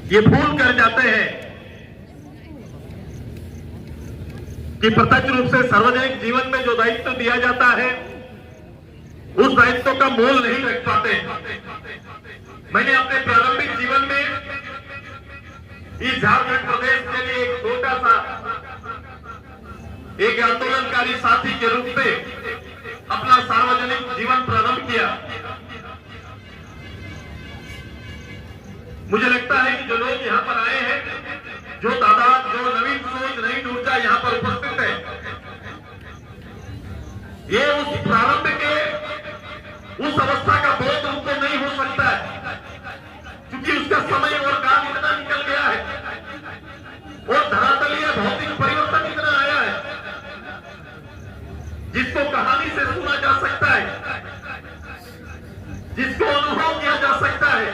ये भूल कर जाते हैं कि प्रत्यक्ष रूप से सार्वजनिक जीवन में जो दायित्व दिया जाता है उस दायित्व का मोल नहीं रख पाते। मैंने अपने प्रारंभिक जीवन में इस झारखंड प्रदेश के लिए एक छोटा सा एक आंदोलनकारी साथी के रूप में अपना सार्वजनिक जीवन प्रारंभ किया। मुझे लगता है कि जो लोग यहाँ पर आए हैं, जो दादा, जो नवीन सोच, नई ऊर्जा यहाँ पर उपस्थित है, ये उस प्रारंभ के उस अवस्था का बोध उनको नहीं हो सकता है, क्योंकि उसका समय और काल इतना निकल गया है और धरातलीय भौतिक परिवर्तन इतना आया है जिसको कहानी से सुना जा सकता है, जिसको अनुभव किया जा सकता है,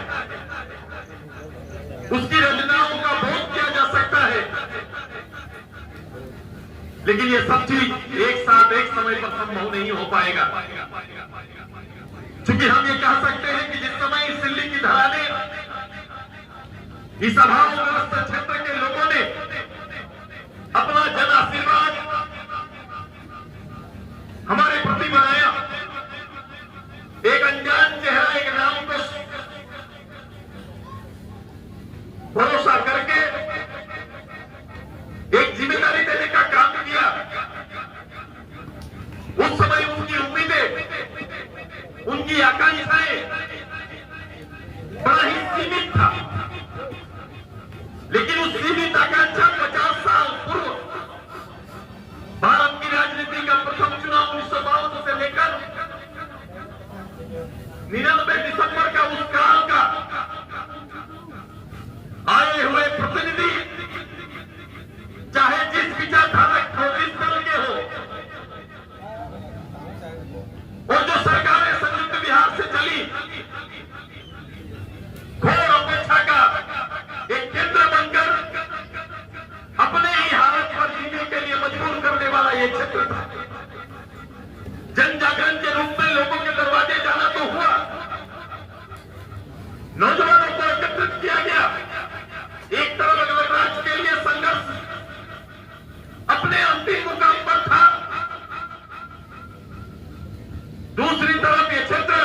उसकी रचनाओं का बोध किया जा सकता है। लेकिन ये सब चीज एक साथ एक समय पर संभव नहीं हो पाएगा, क्योंकि हम ये कह सकते हैं कि जिस समय इस दिल्ली की धरा ने, इस अभावग्रस्त क्षेत्र के लोगों ने अपना जन आशीर्वाद हमारे प्रति बनाया, एक अनजान चेहरा, एक नाम को भरोसा करके एक जिम्मेदारी देने का काम किया। उस समय उनकी उम्मीदें, उनकी आकांक्षाएं बड़ा ही सीमित था, लेकिन उस सीमित आकांक्षा 50 साल पूर्व भारत की राजनीति का प्रथम चुनाव 1952 से लेकर 99 दिसंबर का उस काल का आए हुए प्रतिनिधि, चाहे जिस विचारधारा को जिस दल के हो, और जो सरकारें संयुक्त बिहार से चली, घोर अपेक्षा का एक केंद्र बनकर अपने ही हालत पर जीने के लिए मजबूर करने वाला ये क्षेत्र था। जन जागरण के रूप में लोगों के दरवाजे जाना तो हुआ, नौजवानों को एकत्रित किया गया। एक तरफ अगर राज्य के लिए संघर्ष अपने अंतिम मुकाम पर था, दूसरी तरफ ये क्षेत्र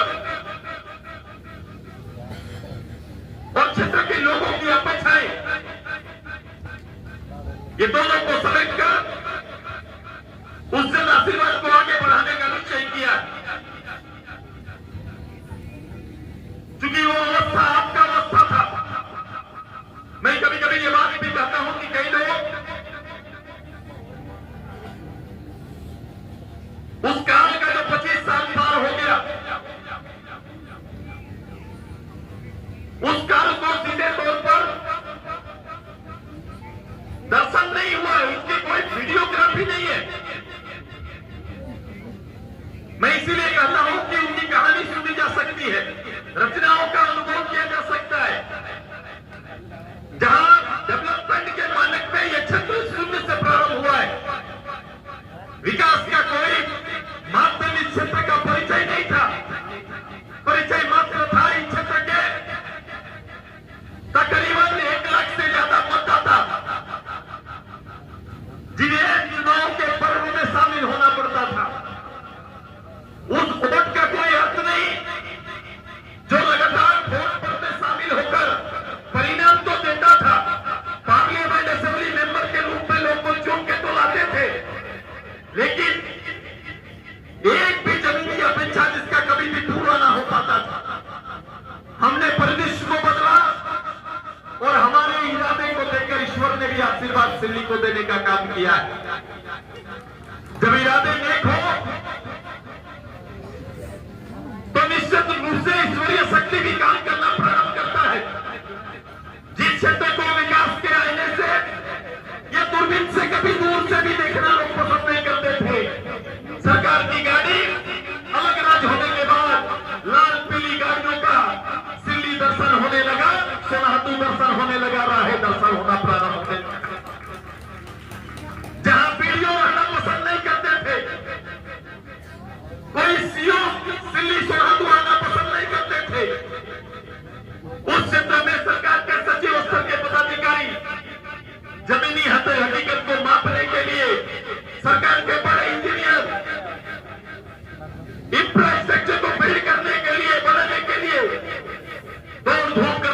और क्षेत्र के लोगों की अपेक्षाएं, ये दोनों को समेटकर उस जन आशीर्वाद को आगे बढ़ाने का निश्चय किया। क्योंकि वो अवस्था आपका अवस्था था। मैं कभी कभी ये बात भी कहता हूं कि कई लोग उस काल का जो 25 साल पार हो गया, उस काल को सीधे तौर पर दर्शन नहीं हुआ है, उसकी कोई वीडियोग्राफी नहीं है। मैं इसीलिए कहता हूं कि उनकी कहानी सुनी जा सकती है, रचनाओं का अनुभव किया जा सकता है। जहां डेवलपमेंट के मानक में यह क्षेत्र शून्य से प्रारंभ हुआ है, विकास का कोई माध्यम इस क्षेत्र का परिचय नहीं था। परिचय मात्र था इस क्षेत्र के तकरीबन 1 लाख से ज्यादा मतदाता, जिन्हें चुनाव के पर्व में शामिल होना पड़ता था। उस वोट का कोई अर्थ नहीं जो लगातार वोट पर में शामिल होकर परिणाम तो देता था। पार्लियामेंट असेंबली मेंबर के रूप में लोग को चुन के तो लाते थे, लेकिन एक भी जमीनी अपेक्षा जिसका कभी भी पूरा ना हो पाता था। हमने परिदृश्य को बदला और हमारे इरादे को देखकर ईश्वर ने भी आशीर्वाद दिल्ली को देने का काम किया है। जब इरादे नेक हो तो निश्चित रूप से ईश्वरीय शक्ति भी काम करना प्रारंभ करता है। जिस क्षेत्र को विकास के आईने से या दूरबीन से कभी दूर से भी देखना लोग पसंद नहीं करते थे, सरकार की गाड़ी अलग राज होने के बाद लाल पीली गाड़ियों का सिल्ली दर्शन होने लगा, सोनातू दर्शन होने लगा, राहे दर्शन होना प्रारंभ होने लगा। जहां पीढ़ियों रहना पसंद नहीं करते थे, कोई सीओ सिल्ली सोनातू आना पसंद नहीं करते थे, उस क्षेत्र में सरकार के सचिव स्तर के धूप